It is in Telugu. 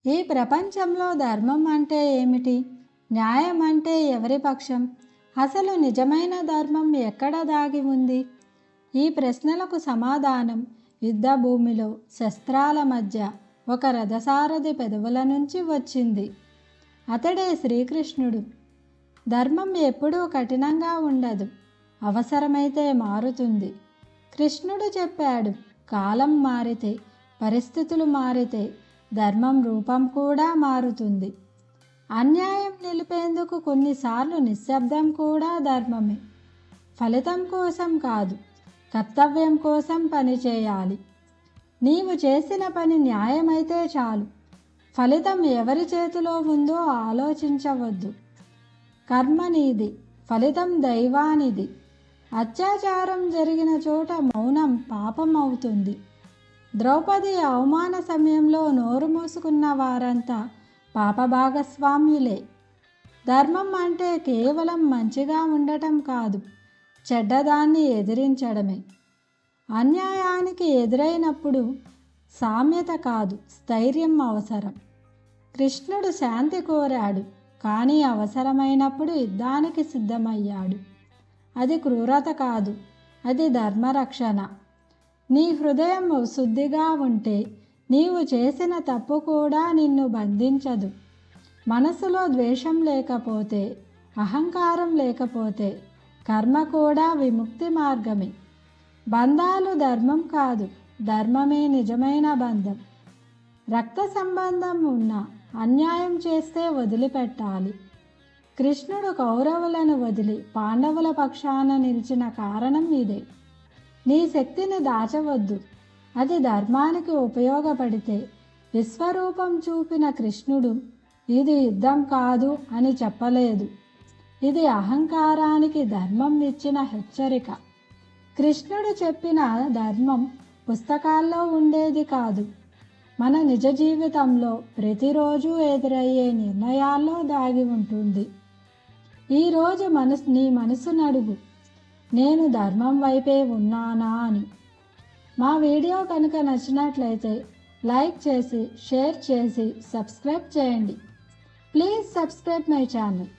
ఈ ప్రపంచంలో ధర్మం అంటే ఏమిటి? న్యాయం అంటే ఎవరి పక్షం? అసలు నిజమైన ధర్మం ఎక్కడ దాగి ఉంది? ఈ ప్రశ్నలకు సమాధానం యుద్ధ భూమిలో శస్త్రాల మధ్య ఒక రథసారథి పెదవుల నుంచి వచ్చింది. అతడే శ్రీకృష్ణుడు. ధర్మం ఎప్పుడూ కఠినంగా ఉండదు, అవసరమైతే మారుతుంది. కృష్ణుడు చెప్పాడు, కాలం మారితే, పరిస్థితులు మారితే ధర్మం రూపం కూడా మారుతుంది. అన్యాయం నిలిపేందుకు కొన్నిసార్లు నిశ్శబ్దం కూడా ధర్మమే. ఫలితం కోసం కాదు, కర్తవ్యం కోసం పనిచేయాలి. నీవు చేసిన పని న్యాయమైతే చాలు, ఫలితం ఎవరి చేతిలో ఉందో ఆలోచించవద్దు. కర్మ నీది, ఫలితం దైవానిది. అత్యాచారం జరిగిన చోట మౌనం పాపం అవుతుంది. ద్రౌపది అవమాన సమయంలో నోరు మూసుకున్న వారంతా పాప భాగస్వామ్యులే. ధర్మం అంటే కేవలం మంచిగా ఉండటం కాదు, చెడ్డదాన్ని ఎదిరించడమే. అన్యాయానికి ఎదురైనప్పుడు సామ్యత కాదు, స్థైర్యం అవసరం. కృష్ణుడు శాంతి కోరాడు, కానీ అవసరమైనప్పుడు యుద్ధానికి సిద్ధమయ్యాడు. అది క్రూరత కాదు, అది ధర్మరక్షణ. నీ హృదయం శుద్ధిగా ఉంటే నీవు చేసిన తప్పు కూడా నిన్ను బంధించదు. మనసులో ద్వేషం లేకపోతే, అహంకారం లేకపోతే కర్మ కూడా విముక్తి మార్గమే. బంధాలు ధర్మం కాదు, ధర్మమే నిజమైన బంధం. రక్త సంబంధం ఉన్న అన్యాయం చేస్తే వదిలిపెట్టాలి. కృష్ణుడు కౌరవులను వదిలి పాండవుల పక్షాన నిలిచిన కారణం ఇదే. నీ శక్తిని దాచవద్దు, అది ధర్మానికి ఉపయోగపడితే. విశ్వరూపం చూపిన కృష్ణుడు ఇది యుద్ధం కాదు అని చెప్పలేదు, ఇది అహంకారానికి ధర్మం ఇచ్చిన హెచ్చరిక. కృష్ణుడు చెప్పిన ధర్మం పుస్తకాల్లో ఉండేది కాదు, మన నిజ జీవితంలో ప్రతిరోజు ఎదురయ్యే నిర్ణయాల్లో దాగి ఉంటుంది. ఈరోజు నీ మనసును అడుగు, నేను ధర్మం వైపే ఉన్నానా అని. మా వీడియో కనుక నచ్చినట్లయితే లైక్ చేసి, షేర్ చేసి, సబ్స్క్రైబ్ చేయండి. Please subscribe my channel.